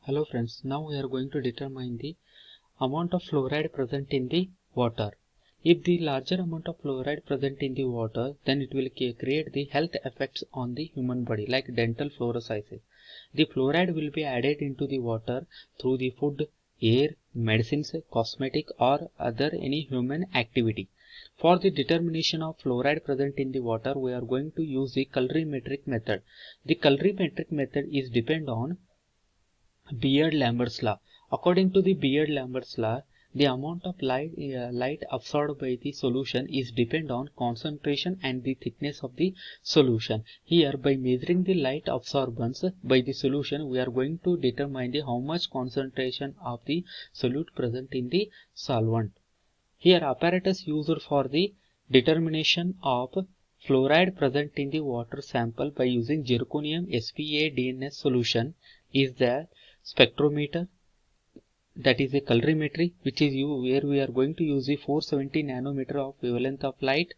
Hello friends, now we are going to determine the amount of fluoride present in the water. If the larger amount of fluoride present in the water, then it will create the health effects on the human body like dental fluorosis. The fluoride will be added into the water through the food, air, medicines, cosmetic or other any human activity. For the determination of fluoride present in the water, we are going to use the colorimetric method. The colorimetric method is depend on Beard-Lambert's law. According to the Beard-Lambert's law, the amount of light absorbed by the solution is depend on concentration and the thickness of the solution. Here, by measuring the light absorbance by the solution, we are going to determine the how much concentration of the solute present in the solvent. Here, apparatus used for the determination of fluoride present in the water sample by using zirconium SpA-DNS solution is the spectrometer, that is a colorimetry, which is where we are going to use the 470 nanometer of wavelength of light,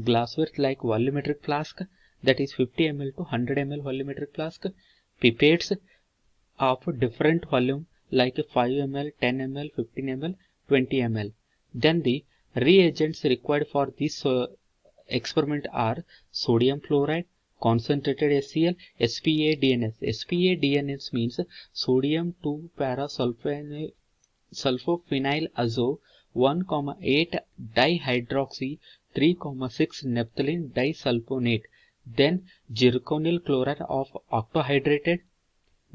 glassware like volumetric flask, that is 50 ml to 100 ml volumetric flask, pipettes of different volume like 5 ml, 10 ml, 15 ml, 20 ml. Then the reagents required for this experiment are sodium fluoride, concentrated HCl, SpA-DNS. SpA-DNS means sodium 2-parasulfophenylazo 1,8 dihydroxy 3,6 naphthalene disulfonate. Then zirconyl chloride of octohydrated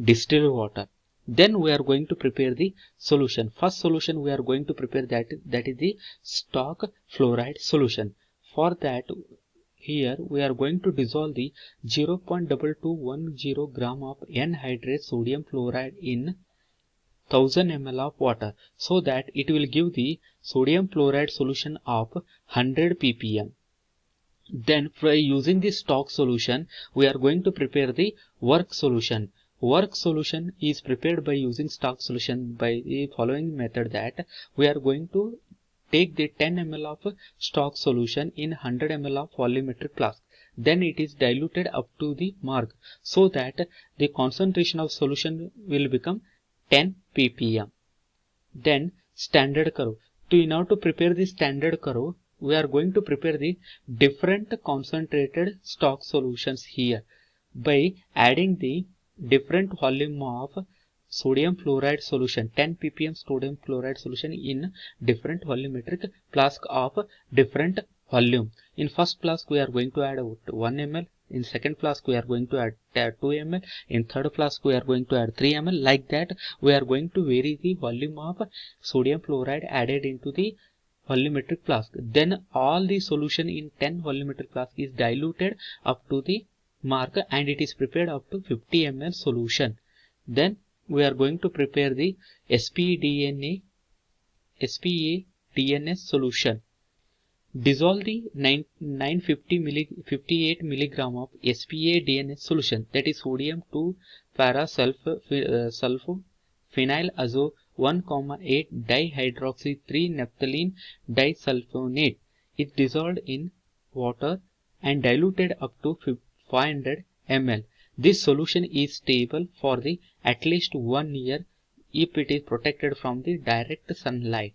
distilled water. Then we are going to prepare the solution. First solution we are going to prepare that is the stock fluoride solution. For that, here we are going to dissolve the 0.2210 gram of N-hydrate sodium fluoride in 1000 ml of water, so that it will give the sodium fluoride solution of 100 ppm. Then by using the stock solution, we are going to prepare the work solution. Work solution is prepared by using stock solution by the following method, that we are going to take the 10 ml of stock solution in 100 ml of volumetric flask. Then it is diluted up to the mark, so that the concentration of solution will become 10 ppm. Then standard curve. In order to prepare the standard curve, we are going to prepare the different concentrated stock solutions here by adding the different volume of sodium fluoride solution, 10 ppm sodium fluoride solution in different volumetric flask of different volume. In first flask we are going to add 1 ml, in second flask we are going to add 2 ml, in third flask we are going to add 3 ml. Like that we are going to vary the volume of sodium fluoride added into the volumetric flask. Then all the solution in 10 volumetric flask is diluted up to the mark and it is prepared up to 50 ml solution. Then we are going to prepare the SpA-DNS solution. Dissolve the 958 milligram of SpA-DNS solution, that is sodium 2-parasulfophenylazo 1,8 dihydroxy 3 naphthalene disulfonate is dissolved in water and diluted up to 500 ml. This solution is stable for the at least 1 year if it is protected from the direct sunlight.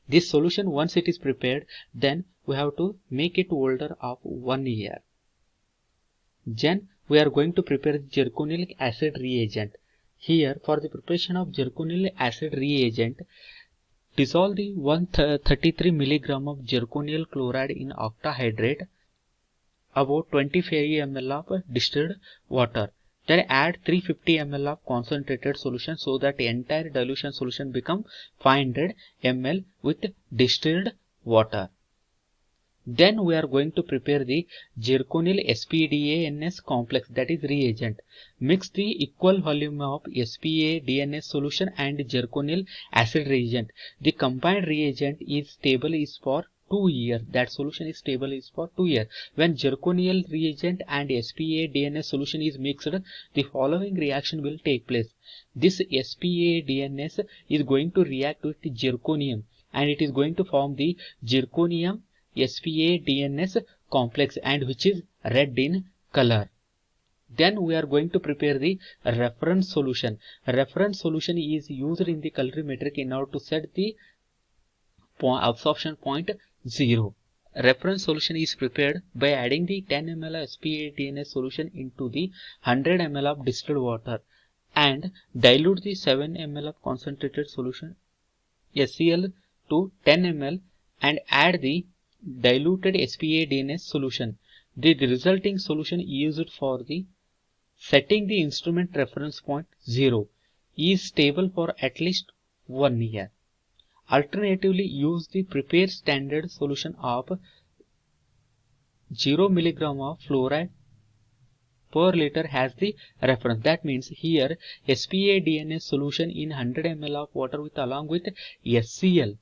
This solution, once it is prepared, then we have to make it older of 1 year. Then we are going to prepare zirconylic acid reagent. Here for the preparation of zirconylic acid reagent, dissolve the 133 milligram of zirconyl chloride in octahydrate, about 25 ml of distilled water. Then add 350 ml of concentrated solution, so that the entire dilution solution become 500 ml with distilled water. Then we are going to prepare the zirconyl SpA-DNS complex, that is reagent. Mix the equal volume of SpA-DNS solution and zirconyl acid reagent. The combined reagent is stable is for 2 years. That solution is stable is for 2 years. When zirconyl reagent and SpA-DNS solution is mixed, the following reaction will take place. This SpA-DNS is going to react with zirconium and it is going to form the zirconium SpA-DNS complex, and which is red in color. Then we are going to prepare the reference solution. Reference solution is used in the colorimetric in order to set the absorption point 0. Reference solution is prepared by adding the 10 ml of SPA-DNS solution into the 100 ml of distilled water and dilute the 7 ml of concentrated solution SCl to 10 ml and add the diluted SPA-DNS solution. The resulting solution used for the setting the instrument reference point 0 is stable for at least 1 year. Alternatively, use the prepared standard solution of 0 mg of fluoride per liter as the reference. That means here SPA-DNS solution in 100 ml of water with along with SCl,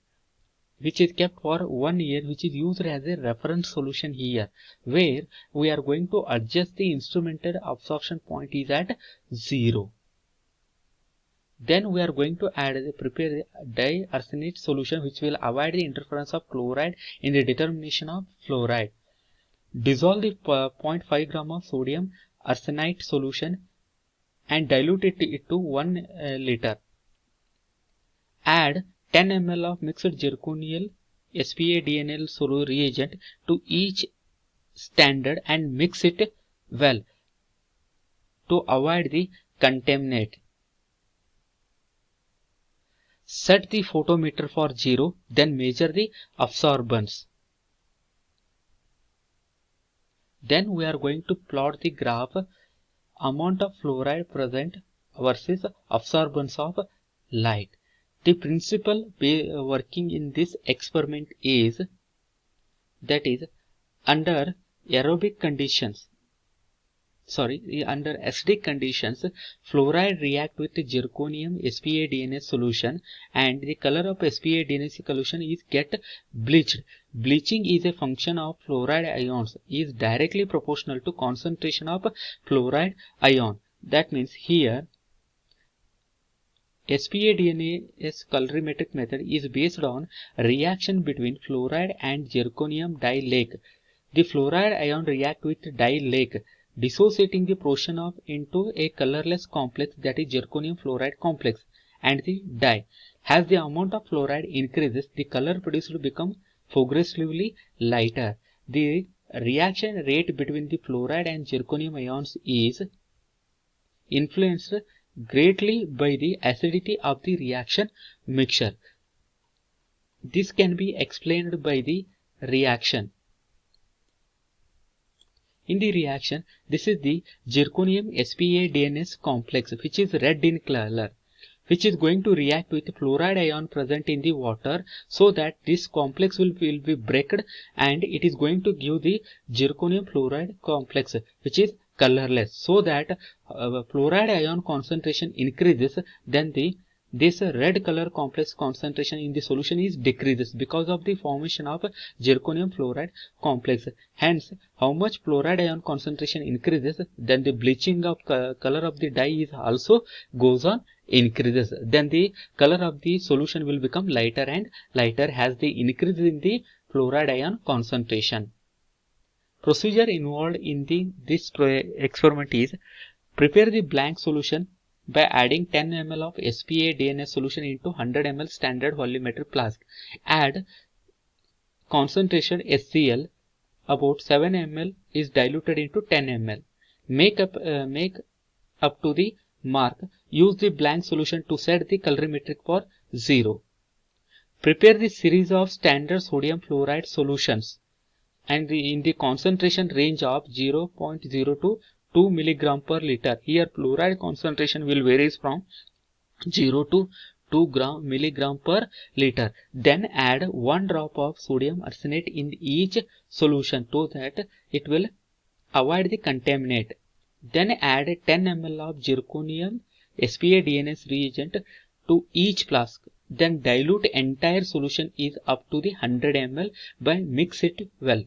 which is kept for 1 year, which is used as a reference solution here, where we are going to adjust the instrumented absorption point is at 0. Then we are going to prepare the diarsenate solution, which will avoid the interference of chloride in the determination of fluoride. Dissolve the 0.5 gram of sodium arsenite solution and dilute it to 1 liter. Add 10 ml of mixed zirconial SPA-DNL reagent to each standard and mix it well to avoid the contaminate. Set the photometer for 0, then measure the absorbance. Then we are going to plot the graph amount of fluoride present versus absorbance of light. The principle working in this experiment is that is under aerobic conditions. Under acidic conditions, fluoride react with the zirconium SPA-DNS solution and the color of SPA-DNS solution is get bleached. Bleaching is a function of fluoride ions is directly proportional to concentration of fluoride ion. That means here SPA-DNS colorimetric method is based on reaction between fluoride and zirconium dilake. The fluoride ion react with dilake, dissociating the portion of into a colorless complex, that is zirconium fluoride complex, and the dye. As the amount of fluoride increases, the color produced becomes progressively lighter. The reaction rate between the fluoride and zirconium ions is influenced greatly by the acidity of the reaction mixture. This can be explained by the reaction. In the reaction, this is the zirconium SPA-DNS complex, which is red in color, which is going to react with the fluoride ion present in the water, so that this complex will be breaked and it is going to give the zirconium fluoride complex, which is colorless, so that fluoride ion concentration increases, then this red color complex concentration in the solution is decreases because of the formation of zirconium fluoride complex. Hence, how much fluoride ion concentration increases, then the bleaching of color of the dye is also goes on increases. Then the color of the solution will become lighter and lighter as the increase in the fluoride ion concentration. Procedure involved in this experiment is prepare the blank solution by adding 10 ml of SPA-DNS solution into 100 ml standard volumetric flask. Add concentration SCl, about 7 ml is diluted into 10 ml. Make up to the mark. Use the blank solution to set the colorimetric for 0. Prepare the series of standard sodium fluoride solutions and in the concentration range of 0.0 to 2 mg per liter. Here fluoride concentration will varies from 0 to 2 mg per liter. Then add 1 drop of sodium arsenate in each solution so that it will avoid the contaminate. Then add 10 ml of zirconium SPA-DNS reagent to each flask. Then dilute entire solution is up to the 100 ml by mix it well.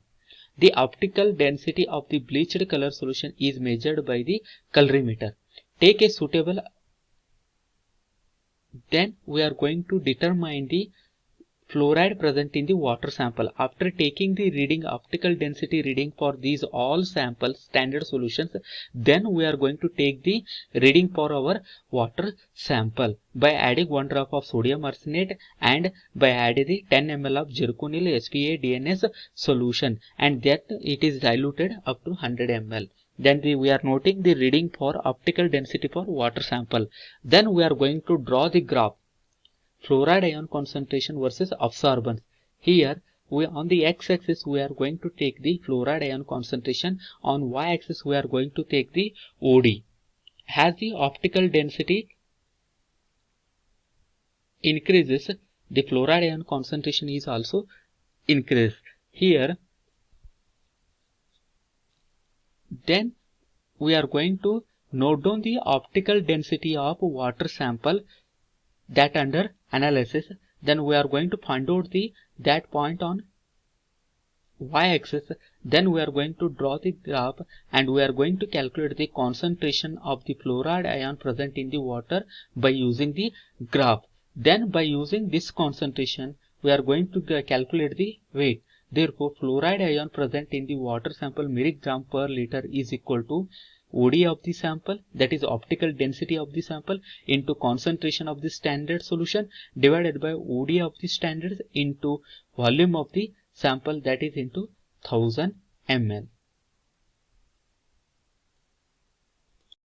The optical density of the bleached color solution is measured by the colorimeter. Take a suitable. Then we are going to determine the fluoride present in the water sample. After taking the reading, optical density reading for these all samples, standard solutions, then we are going to take the reading for our water sample by adding 1 drop of sodium arsenate and by adding the 10 ml of zirconyl HPA DNS solution, and that it is diluted up to 100 ml. Then we are noting the reading for optical density for water sample. Then we are going to draw the graph fluoride ion concentration versus absorbance. Here on the x-axis we are going to take the fluoride ion concentration, on y-axis we are going to take the OD. As the optical density increases, the fluoride ion concentration is also increased. Here then we are going to note down the optical density of water sample that under analysis. Then we are going to find out that point on y-axis. Then we are going to draw the graph and we are going to calculate the concentration of the fluoride ion present in the water by using the graph. Then by using this concentration we are going to calculate the weight. Therefore fluoride ion present in the water sample milligram per liter is equal to OD of the sample, that is optical density of the sample, into concentration of the standard solution divided by OD of the standard into volume of the sample, that is into 1000 ml.